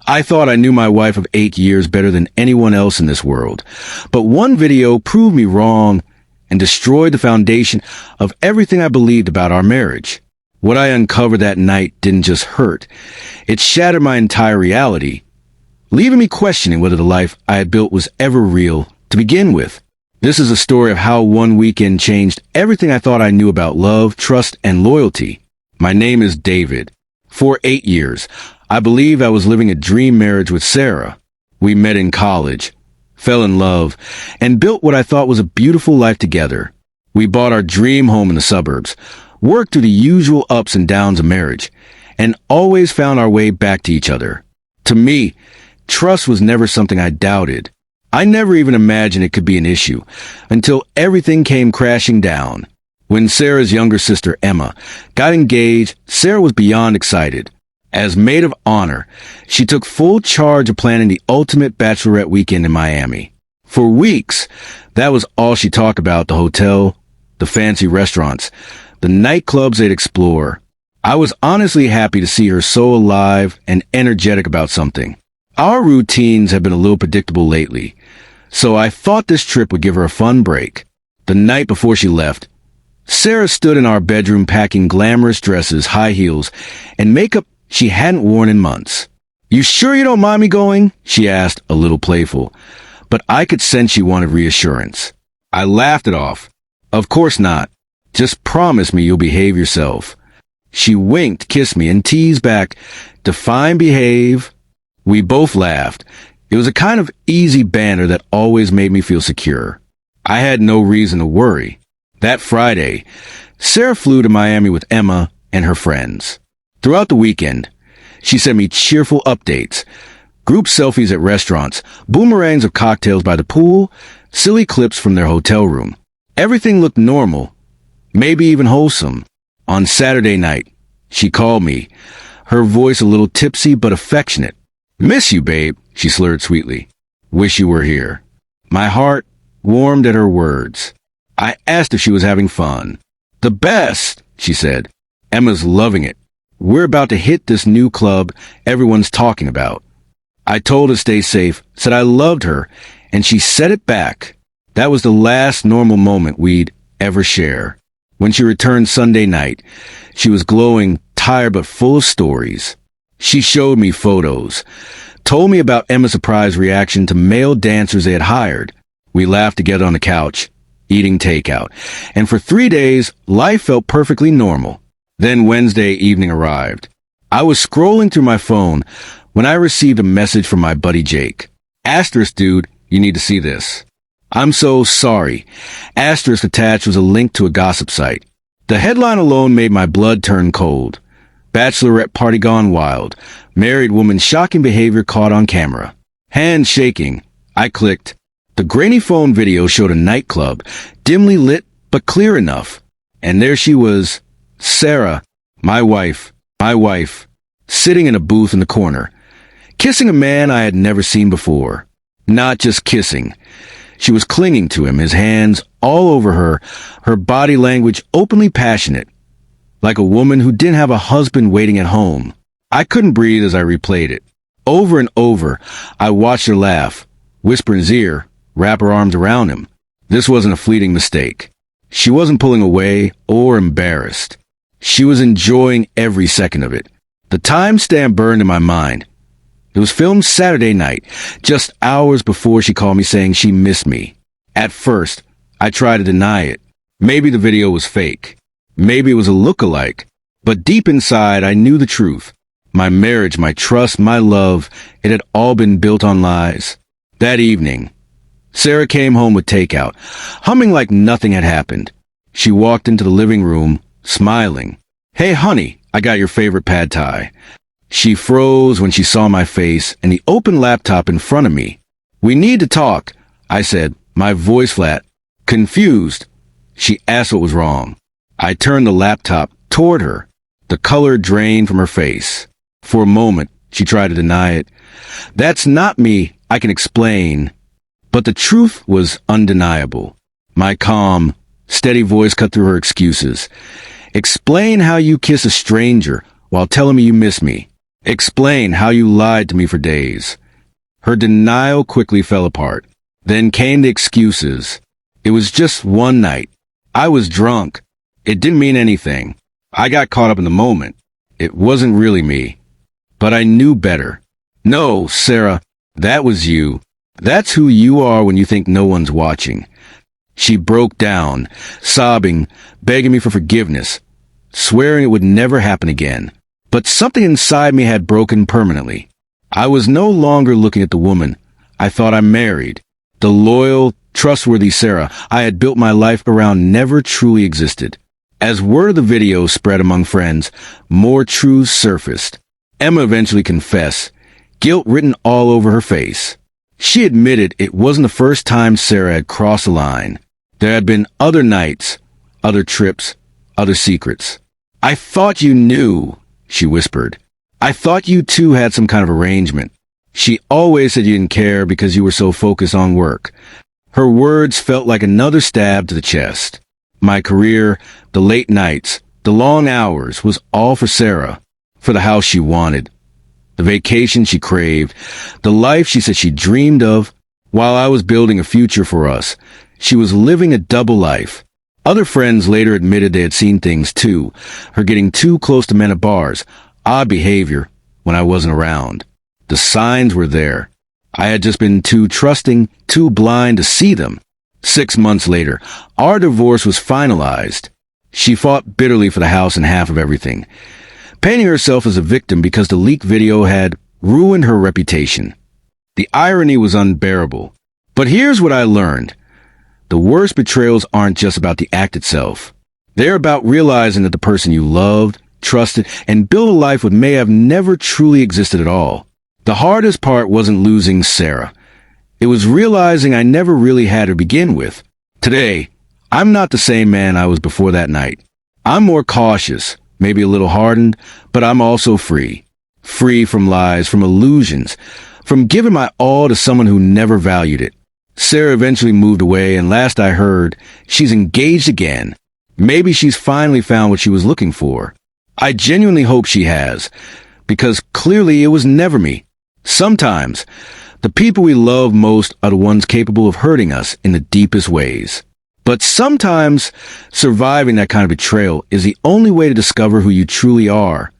I thought I knew my wife of 8 years better than anyone else in this world. But one video proved me wrong and destroyed the foundation of everything I believed about our marriage. What I uncovered that night didn't just hurt. It shattered my entire reality, leaving me questioning whether the life I had built was ever real to begin with. This is a story of how one weekend changed everything I thought I knew about love, trust, and loyalty. My name is David. For 8 years, I believed I was living a dream marriage with Sarah. We met in college, fell in love, and built what I thought was a beautiful life together. We bought our dream home in the suburbs, worked through the usual ups and downs of marriage, and always found our way back to each other. To me, trust was never something I doubted. I never even imagined it could be an issue until everything came crashing down. When Sarah's younger sister, Emma, got engaged, Sarah was beyond excited. As maid of honor, she took full charge of planning the ultimate bachelorette weekend in Miami. For weeks, that was all she talked about: the hotel, the fancy restaurants, the nightclubs they'd explore. I was honestly happy to see her so alive and energetic about something. Our routines have been a little predictable lately, so I thought this trip would give her a fun break. The night before she left, Sarah stood in our bedroom packing glamorous dresses, high heels, and makeup she hadn't worn in months. "You sure you don't mind me going?" she asked, a little playful, but I could sense she wanted reassurance. I laughed it off. "Of course not. Just promise me you'll behave yourself." She winked, kissed me, and teased back, "Define behave." We both laughed. It was a kind of easy banter that always made me feel secure. I had no reason to worry. That Friday, Sarah flew to Miami with Emma and her friends. Throughout the weekend, she sent me cheerful updates, group selfies at restaurants, boomerangs of cocktails by the pool, silly clips from their hotel room. Everything looked normal, maybe even wholesome. On Saturday night, she called me, her voice a little tipsy but affectionate. "Miss you, babe," she slurred sweetly. "Wish you were here." My heart warmed at her words. I asked if she was having fun. "The best," she said. "Emma's loving it. We're about to hit this new club everyone's talking about." I told her to stay safe, said I loved her, and she said it back. That was the last normal moment we'd ever share. When she returned Sunday night, she was glowing, tired but full of stories. She showed me photos, told me about Emma's surprise reaction to male dancers they had hired. We laughed together on the couch, eating takeout, and for 3 days, life felt perfectly normal. Then Wednesday evening arrived. I was scrolling through my phone when I received a message from my buddy Jake. "Asterisk, dude, you need to see this." "I'm so sorry." Asterisk attached was a link to a gossip site. The headline alone made my blood turn cold. "Bachelorette party gone wild. Married woman's shocking behavior caught on camera." Hands shaking, I clicked. The grainy phone video showed a nightclub, dimly lit but clear enough. And there she was, Sarah, my wife, sitting in a booth in the corner, kissing a man I had never seen before. Not just kissing. She was clinging to him, his hands all over her, her body language openly passionate, like a woman who didn't have a husband waiting at home. I couldn't breathe as I replayed it. Over and over, I watched her laugh, whisper in his ear, wrap her arms around him. This wasn't a fleeting mistake. She wasn't pulling away or embarrassed. She was enjoying every second of it. The timestamp burned in my mind. It was filmed Saturday night, just hours before she called me saying she missed me. At first, I tried to deny it. Maybe the video was fake. Maybe it was a look-alike. But deep inside, I knew the truth. My marriage, my trust, my love, it had all been built on lies. That evening, Sarah came home with takeout, humming like nothing had happened. She walked into the living room, smiling. "Hey, honey, I got your favorite pad thai." She froze when she saw my face and the open laptop in front of me. "We need to talk," I said, my voice flat. Confused, she asked what was wrong. I turned the laptop toward her. The color drained from her face. For a moment, she tried to deny it. "That's not me, I can explain." But the truth was undeniable. My calm, steady voice cut through her excuses. "Explain how you kiss a stranger while telling me you miss me." Explain how you lied to me for days. Her denial quickly fell apart. Then came the excuses. It was just one night. I was drunk. It didn't mean anything. I got caught up in the moment. It wasn't really me. But I knew better. No, Sarah, that was you. That's who you are when you think no one's watching. She broke down, sobbing, begging me for forgiveness, swearing it would never happen again. But something inside me had broken permanently. I was no longer looking at the woman I thought I married. The loyal, trustworthy Sarah I had built my life around never truly existed. As word of the video spread among friends, more truths surfaced. Emma eventually confessed, guilt written all over her face. She admitted it wasn't the first time Sarah had crossed the line. There had been other nights, other trips, other secrets. "I thought you knew," she whispered. "I thought you two had some kind of arrangement. She always said you didn't care because you were so focused on work." Her words felt like another stab to the chest. My career, the late nights, the long hours was all for Sarah, for the house she wanted, the vacation she craved, the life she said she dreamed of. While I was building a future for us, she was living a double life. Other friends later admitted they had seen things too, her getting too close to men at bars, odd behavior when I wasn't around. The signs were there. I had just been too trusting, too blind to see them. 6 months later, our divorce was finalized. She fought bitterly for the house and half of everything, painting herself as a victim because the leaked video had ruined her reputation. The irony was unbearable. But here's what I learned. The worst betrayals aren't just about the act itself. They're about realizing that the person you loved, trusted, and built a life with may have never truly existed at all. The hardest part wasn't losing Sarah. It was realizing I never really had to begin with. Today, I'm not the same man I was before that night. I'm more cautious, maybe a little hardened, but I'm also free. Free from lies, from illusions, from giving my all to someone who never valued it. Sarah eventually moved away, and last I heard, she's engaged again. Maybe she's finally found what she was looking for. I genuinely hope she has, because clearly it was never me. Sometimes, the people we love most are the ones capable of hurting us in the deepest ways. But sometimes, surviving that kind of betrayal is the only way to discover who you truly are.